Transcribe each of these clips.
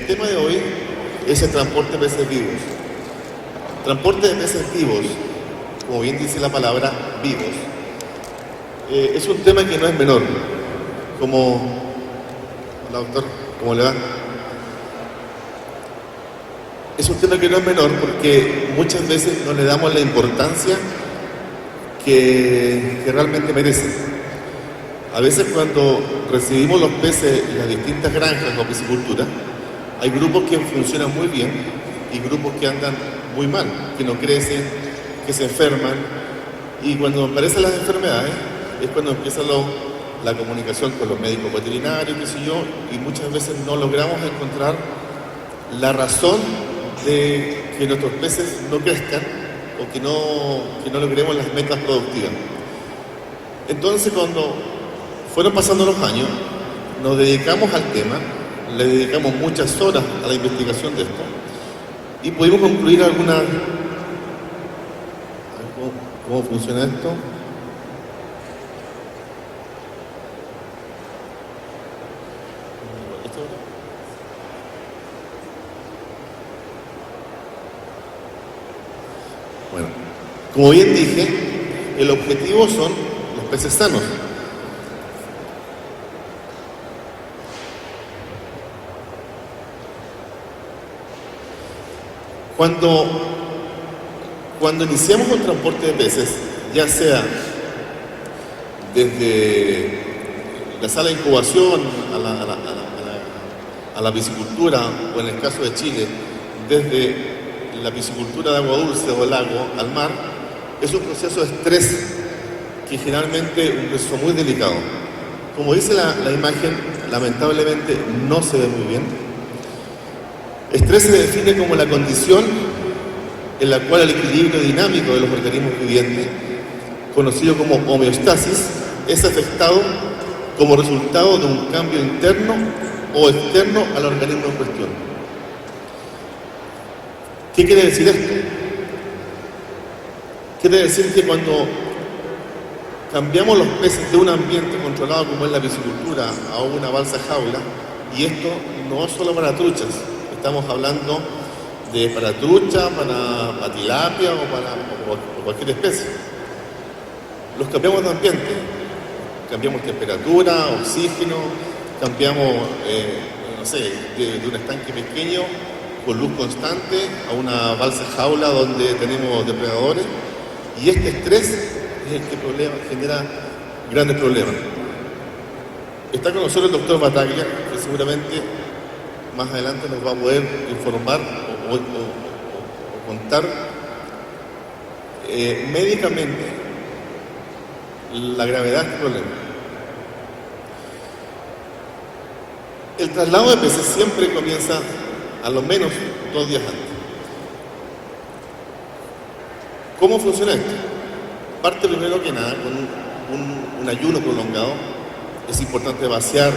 El tema de hoy es el transporte de peces vivos. Transporte de peces vivos, como bien dice la palabra, vivos, es un tema que no es menor. Hola doctor, ¿cómo le va? Es un tema que no es menor porque muchas veces no le damos la importancia que realmente merecen. A veces cuando recibimos los peces en las distintas granjas o piscicultura, hay grupos que funcionan muy bien y grupos que andan muy mal, que no crecen, que se enferman, y cuando aparecen las enfermedades es cuando empieza la comunicación con los médicos veterinarios, qué sé yo, y muchas veces no logramos encontrar la razón de que nuestros peces no crezcan o que no logremos las metas productivas. Entonces, cuando fueron pasando los años, nos dedicamos al tema, le dedicamos muchas horas a la investigación de esto y pudimos concluir algunas... ¿Cómo funciona esto? Bueno, como bien dije, el objetivo son los peces sanos. Cuando iniciamos un transporte de peces, ya sea desde la sala de incubación a la piscicultura, o en el caso de Chile, desde la piscicultura de agua dulce o lago al mar, es un proceso de estrés que generalmente es un proceso muy delicado. Como dice la imagen, lamentablemente no se ve muy bien. Estrés se define como la condición en la cual el equilibrio dinámico de los organismos vivientes, conocido como homeostasis, es afectado como resultado de un cambio interno o externo al organismo en cuestión. ¿Qué quiere decir esto? Quiere decir que cuando cambiamos los peces de un ambiente controlado como es la piscicultura a una balsa jaula, y esto no es solo para truchas, estamos hablando de para trucha, para tilapia o cualquier especie. Los cambiamos de ambiente, cambiamos temperatura, oxígeno, cambiamos, de un estanque pequeño con luz constante a una balsa jaula donde tenemos depredadores, y este estrés es el que genera grandes problemas. Está con nosotros el doctor Battaglia, que seguramente más adelante nos va a poder informar o contar médicamente la gravedad de este problema. El traslado de peces siempre comienza a lo menos 2 días antes. ¿Cómo funciona esto? Parte primero que nada con un ayuno prolongado. Es importante vaciar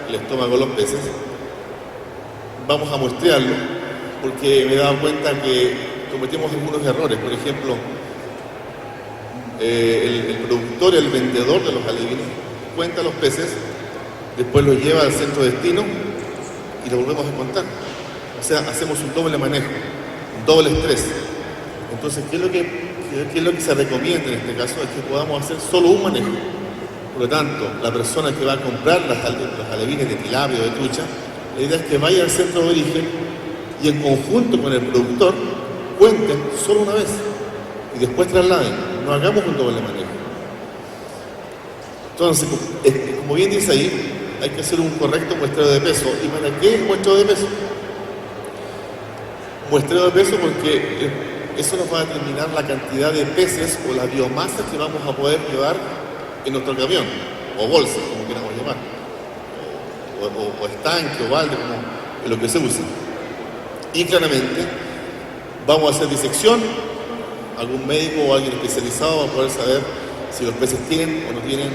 el estómago de los peces. Vamos a muestrearlo porque me he dado cuenta que cometemos algunos errores. Por ejemplo, el productor, el vendedor de los alevines, cuenta los peces, después los lleva al centro de destino y lo volvemos a contar. O sea, hacemos un doble manejo, un doble estrés. Entonces, ¿qué es lo que se recomienda en este caso? Es que podamos hacer solo un manejo. Por lo tanto, la persona que va a comprar los alevines de tilapia o de trucha, la idea es que vaya al centro de origen y en conjunto con el productor cuenten solo una vez y después trasladen. No hagamos un doble manejo. Entonces, como bien dice ahí, hay que hacer un correcto muestreo de peso. ¿Y para qué muestreo de peso? Muestreo de peso porque eso nos va a determinar la cantidad de peces o la biomasa que vamos a poder llevar en nuestro camión, o bolsa, como queramos llamar, o estanque, o balde, como es lo que se usa. Y claramente vamos a hacer disección, algún médico o alguien especializado va a poder saber si los peces tienen o no tienen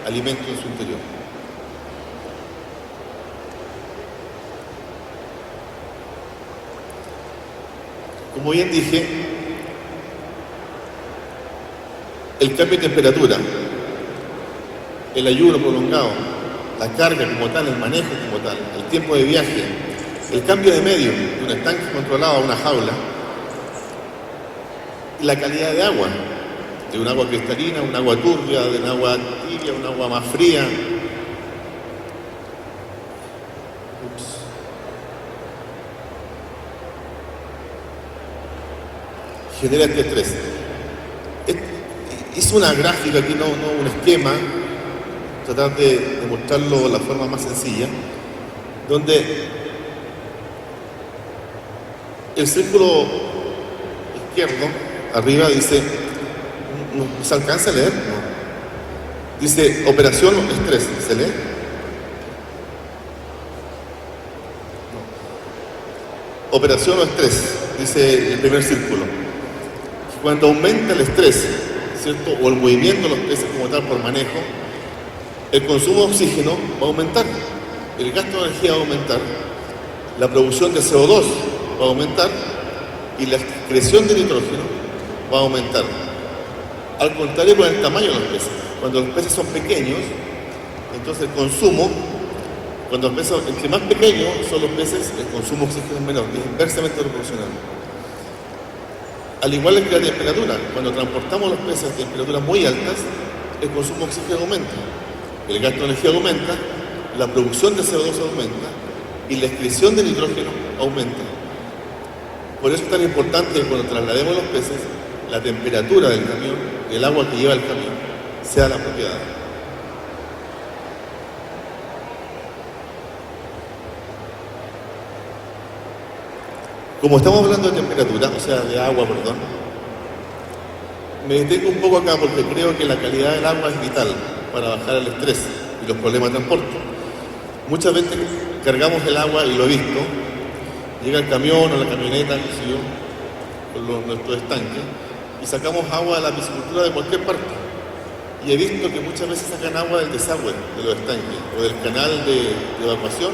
alimento en su interior. Como bien dije, el cambio de temperatura, el ayuno prolongado, la carga como tal, el manejo como tal, el tiempo de viaje el cambio de medio de un estanque controlado a una jaula y la calidad de agua, de un agua cristalina, un agua turbia, de un agua tibia, un agua más fría. Genera este estrés. Hice una gráfica aquí, no un esquema, tratar de mostrarlo de la forma más sencilla, donde el círculo izquierdo, arriba dice, ¿no se alcanza a leer? No. Dice operación estrés, ¿se lee? No. Operación o estrés, dice el primer círculo. Cuando aumenta el estrés, ¿cierto? O el movimiento de los peces como tal por manejo, el consumo de oxígeno va a aumentar, el gasto de energía va a aumentar, la producción de CO2 va a aumentar y la excreción de nitrógeno va a aumentar. Al contrario con el tamaño de los peces. Cuando los peces son pequeños, entonces el consumo, cuando los peces, entre más pequeños son los peces, el consumo de oxígeno es menor, es inversamente proporcional. Al igual que la temperatura, cuando transportamos los peces a temperaturas muy altas, el consumo de oxígeno aumenta, el gasto de energía aumenta, la producción de CO2 aumenta y la excreción de nitrógeno aumenta. Por eso es tan importante que cuando traslademos los peces, la temperatura del camión, el agua que lleva el camión, sea la apropiada. Como estamos hablando de temperatura, o sea, de agua, perdón, me detengo un poco acá porque creo que la calidad del agua es vital para bajar el estrés y los problemas de transporte. Muchas veces cargamos el agua, y lo he visto, llega el camión o la camioneta, qué sé yo, con nuestros estanques, y sacamos agua de la piscicultura de cualquier parte. Y he visto que muchas veces sacan agua del desagüe de los estanques o del canal de evacuación,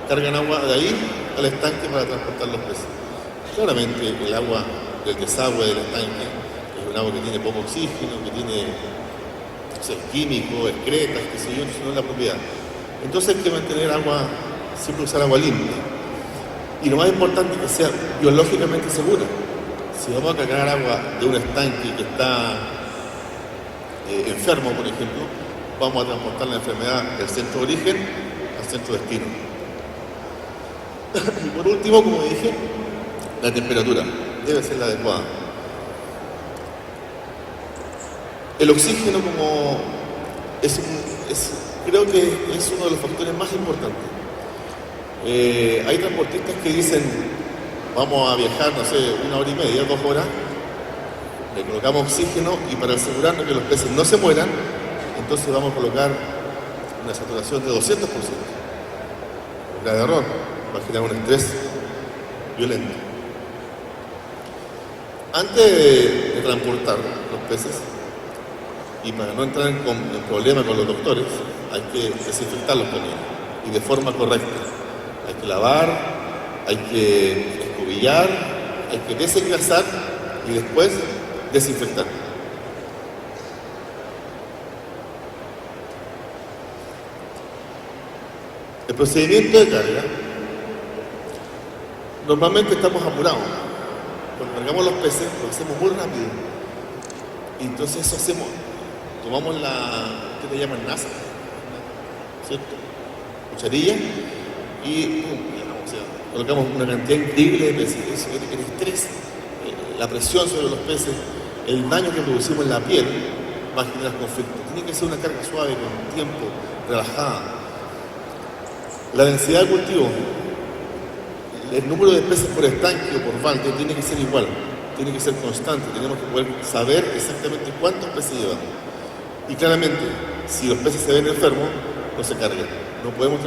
cargan agua de ahí al estanque para transportar los peces. Claramente el agua del desagüe del estanque es un agua que tiene poco oxígeno, que tiene químicos, excretas, qué sé yo, no es la propiedad. Entonces hay que mantener agua, siempre usar agua limpia. Y lo más importante es que sea biológicamente segura. Si vamos a cargar agua de un estanque que está enfermo, por ejemplo, vamos a transportar la enfermedad del centro de origen al centro de destino. Y por último, como dije, la temperatura debe ser la adecuada. El oxígeno creo que es uno de los factores más importantes. Hay transportistas que dicen, vamos a viajar, no sé, 1 hora y media, 2 horas, le colocamos oxígeno y para asegurarnos que los peces no se mueran, entonces vamos a colocar una saturación de 200%. Grave error, va a generar un estrés violento. Antes de transportar los peces, y para no entrar en problemas con los doctores, hay que desinfectar los camiones, y de forma correcta. Hay que lavar, hay que escobillar, hay que desengrasar y después desinfectar. El procedimiento de carga, normalmente estamos apurados. Cuando cargamos los peces, lo hacemos muy rápido. Y entonces eso hacemos, tomamos ¿qué le llaman? NASA, ¿cierto? Cucharilla y colocamos una cantidad increíble de peces. Eso, el estrés, la presión sobre los peces, el daño que producimos en la piel va a generar conflicto. Tiene que ser una carga suave, con tiempo, relajada. La densidad de cultivo, el número de peces por estanque o por balde tiene que ser igual, tiene que ser constante. Tenemos que poder saber exactamente cuántos peces llevamos. Y claramente, si los peces se ven enfermos, no se cargan. No podemos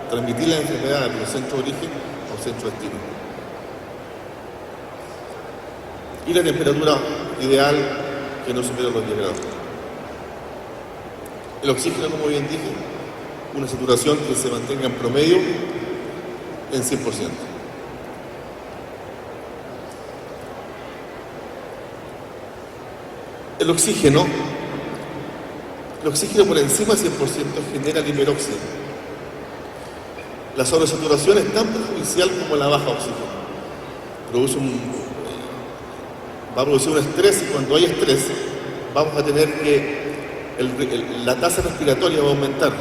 transmitir la enfermedad del centro de origen al centro de destino. Y la temperatura ideal que no supera los 10 grados. El oxígeno, como bien dije, una saturación que se mantenga en promedio en 100%. El oxígeno por encima del 100% genera la hiperoxia. La sobresaturación es tan perjudicial como la baja oxígeno. Va a producir un estrés, y cuando hay estrés vamos a tener que la tasa respiratoria va a aumentar,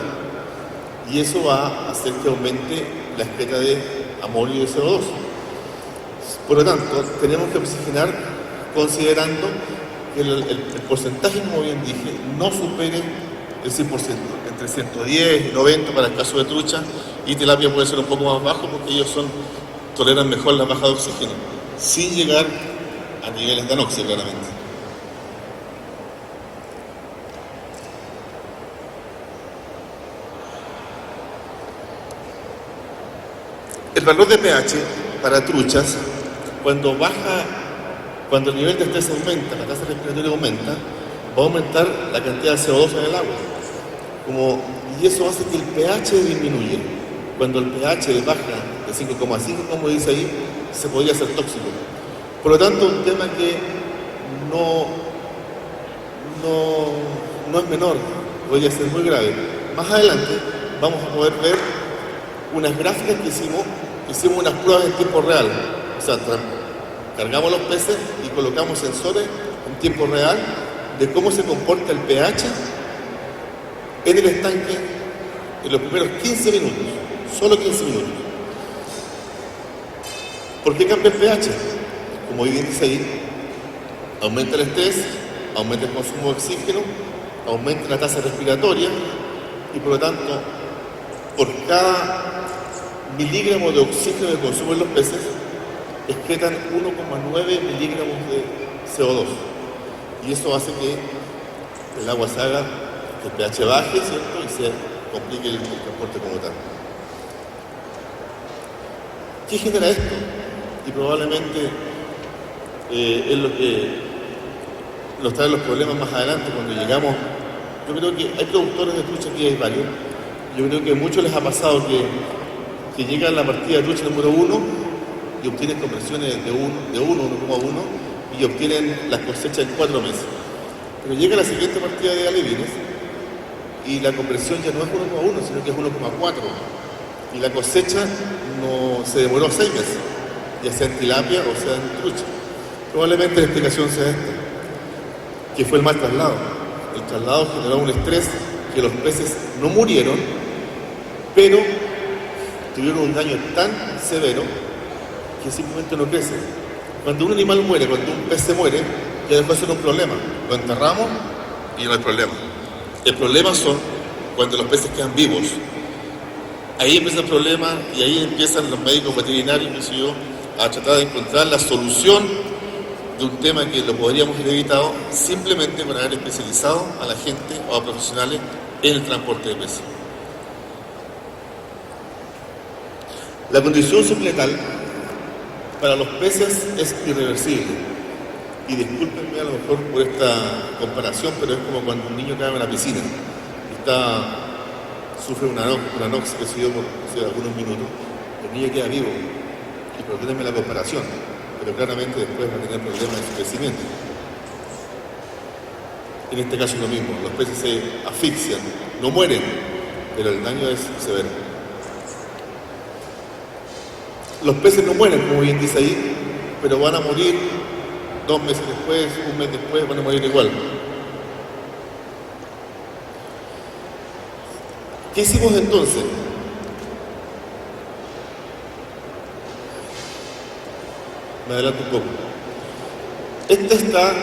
y eso va a hacer que aumente la excreta de amonio y de CO2. Por lo tanto, tenemos que oxigenar considerando que el porcentaje, como bien dije, no supere el 100%, entre 110 y 90 para el caso de trucha, y tilapia puede ser un poco más bajo porque ellos toleran mejor la baja de oxígeno, sin llegar a niveles de anoxia, claramente. El valor de pH para truchas, cuando el nivel de estrés aumenta, la tasa respiratoria aumenta, va a aumentar la cantidad de CO2 en el agua. Y eso hace que el pH disminuya. Cuando el pH baja de 5,5, como dice ahí, se podría hacer tóxico. Por lo tanto, un tema que no es menor, podría ser muy grave. Más adelante vamos a poder ver unas gráficas que hicimos unas pruebas en tiempo real. O sea, cargamos los peces y colocamos sensores en tiempo real de cómo se comporta el pH en el estanque en los primeros 15 minutos, solo 15 minutos. ¿Por qué cambia el pH? Como bien dice ahí, aumenta el estrés, aumenta el consumo de oxígeno, aumenta la tasa respiratoria, y por lo tanto, por cada miligramo de oxígeno que consumen los peces, excretan 1,9 miligramos de CO2. Y eso hace que el agua se haga, que el pH baje, ¿cierto? Y se complique el transporte como tal. ¿Qué genera esto? Y probablemente es lo que nos trae los problemas más adelante cuando llegamos. Yo creo que hay productores de trucha, aquí hay varios. Yo creo que a muchos les ha pasado que llegan a la partida de trucha número 1 y obtienen conversiones de 1,1 y obtienen las cosechas en 4 meses. Pero llega la siguiente partida de alevines y la conversión ya no es 1,1, sino que es 1,4. Y la cosecha no se demoró 6 meses, ya sea en tilapia o sea en trucha. Probablemente la explicación sea esta, que fue el mal traslado. El traslado generó un estrés que los peces no murieron, pero tuvieron un daño tan severo que simplemente no crecen. Cuando un animal muere, cuando un pez se muere, ya dejó de ser un problema. Lo enterramos y no hay problema. El problema son cuando los peces quedan vivos. Ahí empieza el problema y ahí empiezan los médicos veterinarios a tratar de encontrar la solución de un tema que lo podríamos haber evitado simplemente por haber especializado a la gente o a profesionales en el transporte de peces. La condición subletal para los peces es irreversible. Y discúlpenme a lo mejor por esta comparación, pero es como cuando un niño cae en la piscina y sufre una anoxia que se dio por algunos minutos. El niño queda vivo, y perdónenme la comparación, pero claramente después va a tener problemas en su crecimiento. En este caso es lo mismo, los peces se asfixian, no mueren, pero el daño es severo. Los peces no mueren, como bien dice ahí, pero van a morir 2 meses después, 1 mes después, van a morir igual. ¿Qué hicimos entonces? Me adelanto un poco. Esto está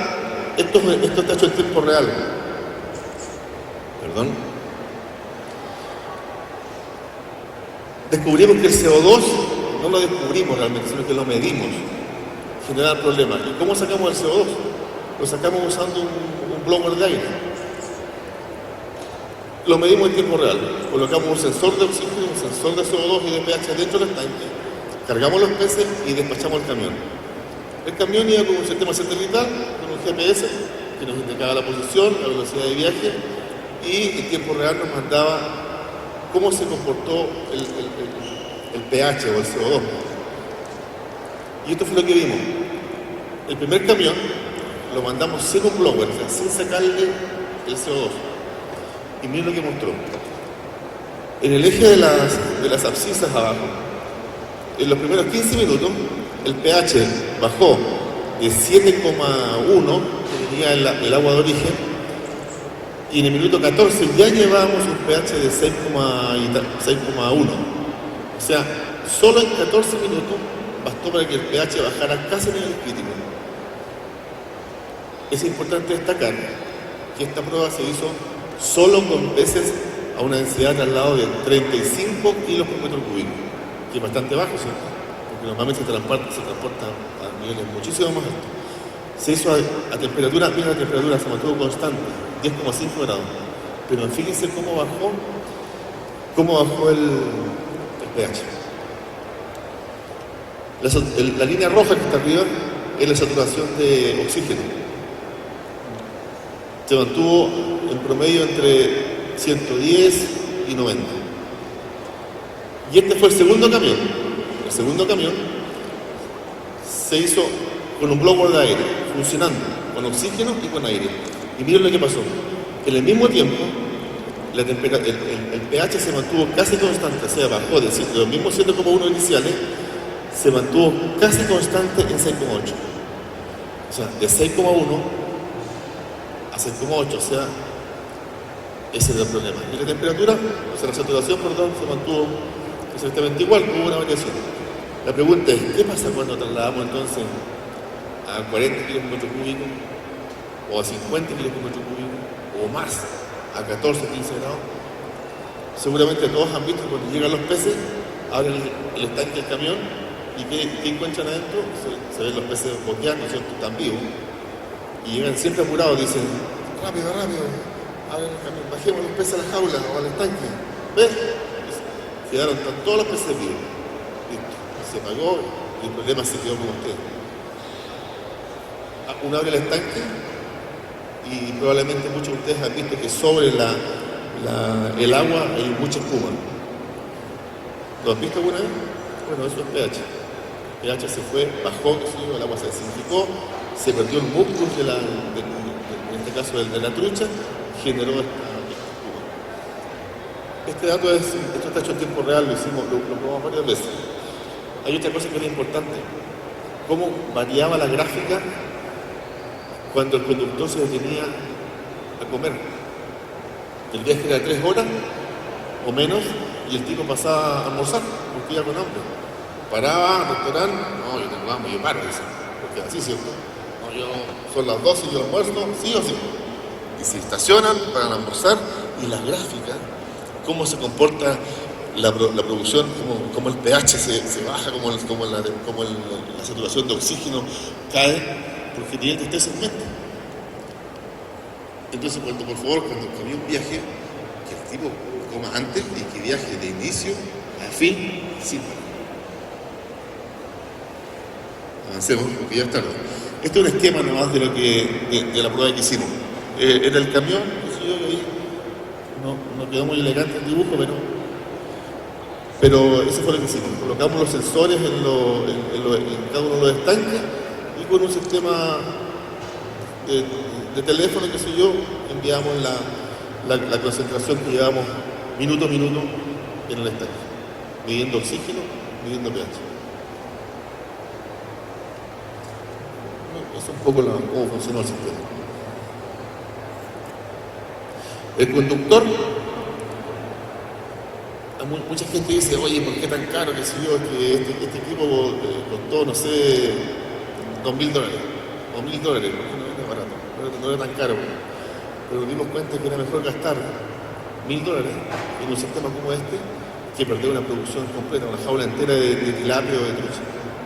hecho en tiempo real. Perdón. Descubrimos que el CO2 no lo descubrimos realmente, sino que lo medimos. Genera problemas. ¿Y cómo sacamos el CO2? Lo sacamos usando un blower de aire. Lo medimos en tiempo real. Colocamos un sensor de oxígeno, un sensor de CO2 y de pH dentro del estanque. Cargamos los peces y despachamos el camión. El camión iba con un sistema satelital, con un GPS que nos indicaba la posición, la velocidad de viaje, y en tiempo real nos mandaba cómo se comportó el pH o el CO2. Y esto fue lo que vimos. El primer camión lo mandamos sin un blower, o sea, sin sacarle el CO2. Y miren lo que mostró. En el eje de las abscisas abajo, en los primeros 15 minutos, el pH bajó de 7,1, que tenía el agua de origen, y en el minuto 14 ya llevábamos un pH de 6,1. O sea, solo en 14 minutos bastó para que el pH bajara casi en el crítico. Es importante destacar que esta prueba se hizo solo con peces a una densidad de traslado de 35 kilos por metro cúbico, que es bastante bajo, ¿cierto? Porque normalmente se transporta a niveles muchísimo más altos. Se hizo a temperatura, mira la temperatura, se mantuvo constante, 10,5 grados. Pero fíjense cómo bajó el pH. La línea roja que está arriba es la saturación de oxígeno. Se mantuvo en promedio entre 110 y 90. Y este fue el segundo camión. El segundo camión se hizo con un blower de aire, funcionando, con oxígeno y con aire. Y miren lo que pasó. En el mismo tiempo, el pH se mantuvo casi constante, o sea, bajó de los mismos 7,1 iniciales, se mantuvo casi constante en 6,8. O sea, de 6,1 a 6,8, o sea, ese es el problema. Y la temperatura, o sea, la saturación, perdón, se mantuvo exactamente igual, hubo una variación. La pregunta es, ¿qué pasa cuando trasladamos entonces a 40 kilos por metro cúbico, o a 50 kilos por metro cúbico, o más, a 14, 15 grados? Seguramente todos han visto cuando llegan los peces, abren el estanque del camión, y ¿qué encuentran adentro? Se ven los peces boqueando, ¿cierto? Están vivos, y llegan siempre apurados, dicen, rápido, abren el camión, bajemos los peces a la jaula o al estanque. ¿Ves? Quedaron todos los peces vivos. Listo. Se apagó y el problema se quedó con ustedes. Uno abre el estanque y probablemente muchos de ustedes han visto que sobre el agua hay mucha espuma. ¿Lo han visto alguna vez? Bueno, eso es pH. El pH se fue, bajó, el agua se desinfectó, se perdió el músculo en este caso de la trucha, generó esta espuma. Este dato esto está hecho en tiempo real, lo probamos varias veces. Hay otra cosa que era importante, cómo variaba la gráfica cuando el conductor se detenía a comer. El viaje era de 3 horas o menos y el tipo pasaba a almorzar porque iba con hambre. Paraba al restaurante, no, yo tengo hambre, yo paro, dice, porque así, ¿cierto? No, son las 12 y yo almuerzo, sí o sí. Y se estacionan para almorzar y la gráfica, cómo se comporta la producción, cómo el pH se baja, cómo la saturación de oxígeno cae, porque tiene estrés en mente. Entonces, por favor, cuando había un viaje, que el tipo coma antes y que viaje de inicio a fin sin parar. Avancemos, porque ya es tarde. Este es un esquema nomás de la prueba que hicimos. Era el camión, ahí no quedó muy elegante el dibujo, pero eso fue lo que hicimos. Colocamos los sensores en cada uno de los estanques y con un sistema de teléfono, qué sé yo, enviamos la concentración que llevamos minuto a minuto en el estanque, midiendo oxígeno, midiendo pH. Eso es un poco cómo funcionó el sistema. El conductor, mucha gente dice, oye, ¿por qué tan caro? Que si yo, que este equipo costó, no sé, $2,000 o $1,000, porque no era barato, no era tan caro. Pero nos dimos cuenta que era mejor gastar $1,000 en un sistema como este que perder una producción completa, una jaula entera de tilapia o de trucha.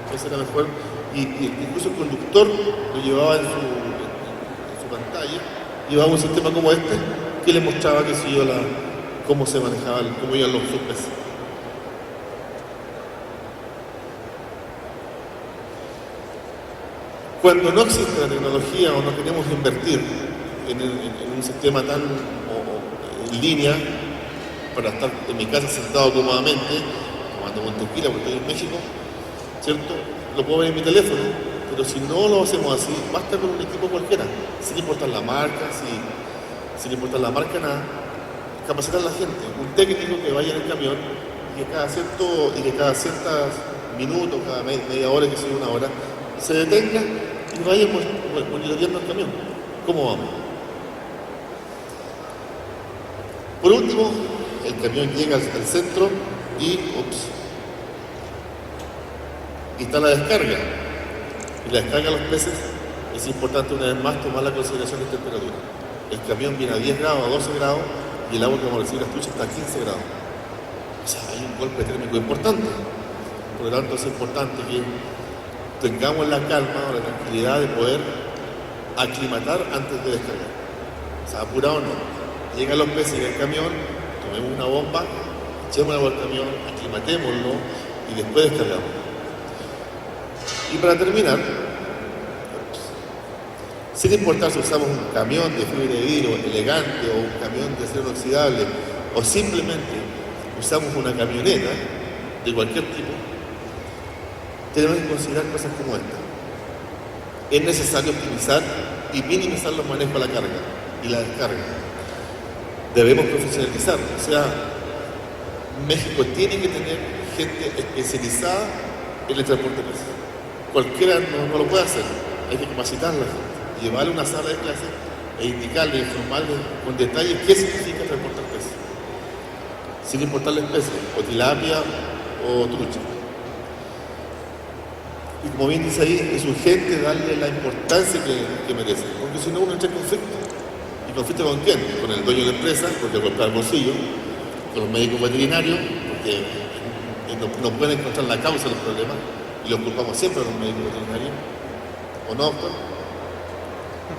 Entonces era mejor, y incluso el conductor lo llevaba en su pantalla, llevaba un sistema como este que le mostraba, que si yo, cómo se manejaba, cómo iban los peces. Cuando no existe la tecnología o no queremos invertir en un sistema tan en línea, para estar en mi casa sentado cómodamente, tomando un tequila porque estoy en México, ¿cierto? Lo puedo ver en mi teléfono, pero si no lo hacemos así, basta con un equipo cualquiera, sin importar la marca, sin importar la marca, nada. capacitar a la gente, un técnico que vaya en el camión y que cada ciertos minutos, cada media hora, que sea una hora, se detenga y vaya monitoreando el camión. ¿Cómo vamos? Por último, el camión llega al centro y está la descarga. Y la descarga de los peces es importante una vez más tomar la consideración de temperatura. El camión viene a 10 grados, a 12 grados y el agua que vamos a recibir las truchas está a 15 grados. O sea, hay un golpe térmico importante. Por lo tanto, es importante que tengamos la calma o la tranquilidad de poder aclimatar antes de descargar. O sea, apurado no. Llegan los peces en el camión, tomemos una bomba, echemos agua al camión, aclimatémoslo y después descargamos. Y para terminar, sin importar si usamos un camión de fibra de vidrio elegante o un camión de acero inoxidable o simplemente usamos una camioneta de cualquier tipo, tenemos que considerar cosas como esta. Es necesario optimizar y minimizar los manejos de la carga y la descarga. Debemos profesionalizar, o sea, México tiene que tener gente especializada en el transporte de peces. Cualquiera no lo puede hacer, hay que capacitar a la gente, llevarle a una sala de clase e indicarle, informarle con detalle qué significa transportar peces, sin importar la especie, o tilapia o trucha. Y como bien dice ahí, es urgente darle la importancia que merece, porque si no uno entra en conflicto. ¿Y conflicto con quién? Con el dueño de la empresa, porque golpea el bolsillo, con los médicos veterinarios, porque no pueden encontrar la causa de los problemas, y los culpamos siempre a los médicos veterinarios, ¿o no, doctor?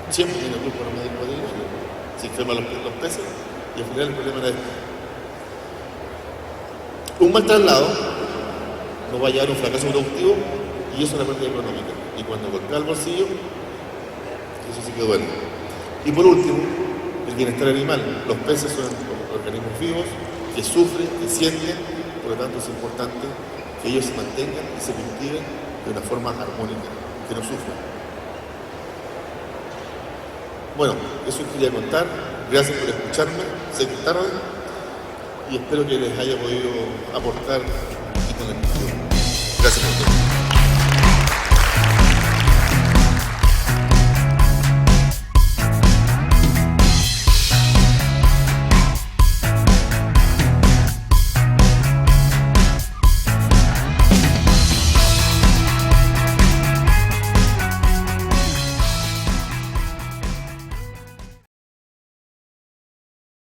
Siempre tiene culpa a los médicos veterinarios, se enferman los peces, y al final el problema era este. Un mal traslado nos va a llevar a un fracaso productivo, y eso es una pérdida económica. Y cuando golpea el bolsillo, eso sí que duele. Y por último, el bienestar animal. Los peces son organismos vivos que sufren, que sienten, por lo tanto es importante que ellos se mantengan y se cultiven de una forma armónica, que no sufran. Bueno, eso quería contar. Gracias por escucharme. Sé que es tarde y espero que les haya podido aportar un poquito en la discusión. Gracias por todo.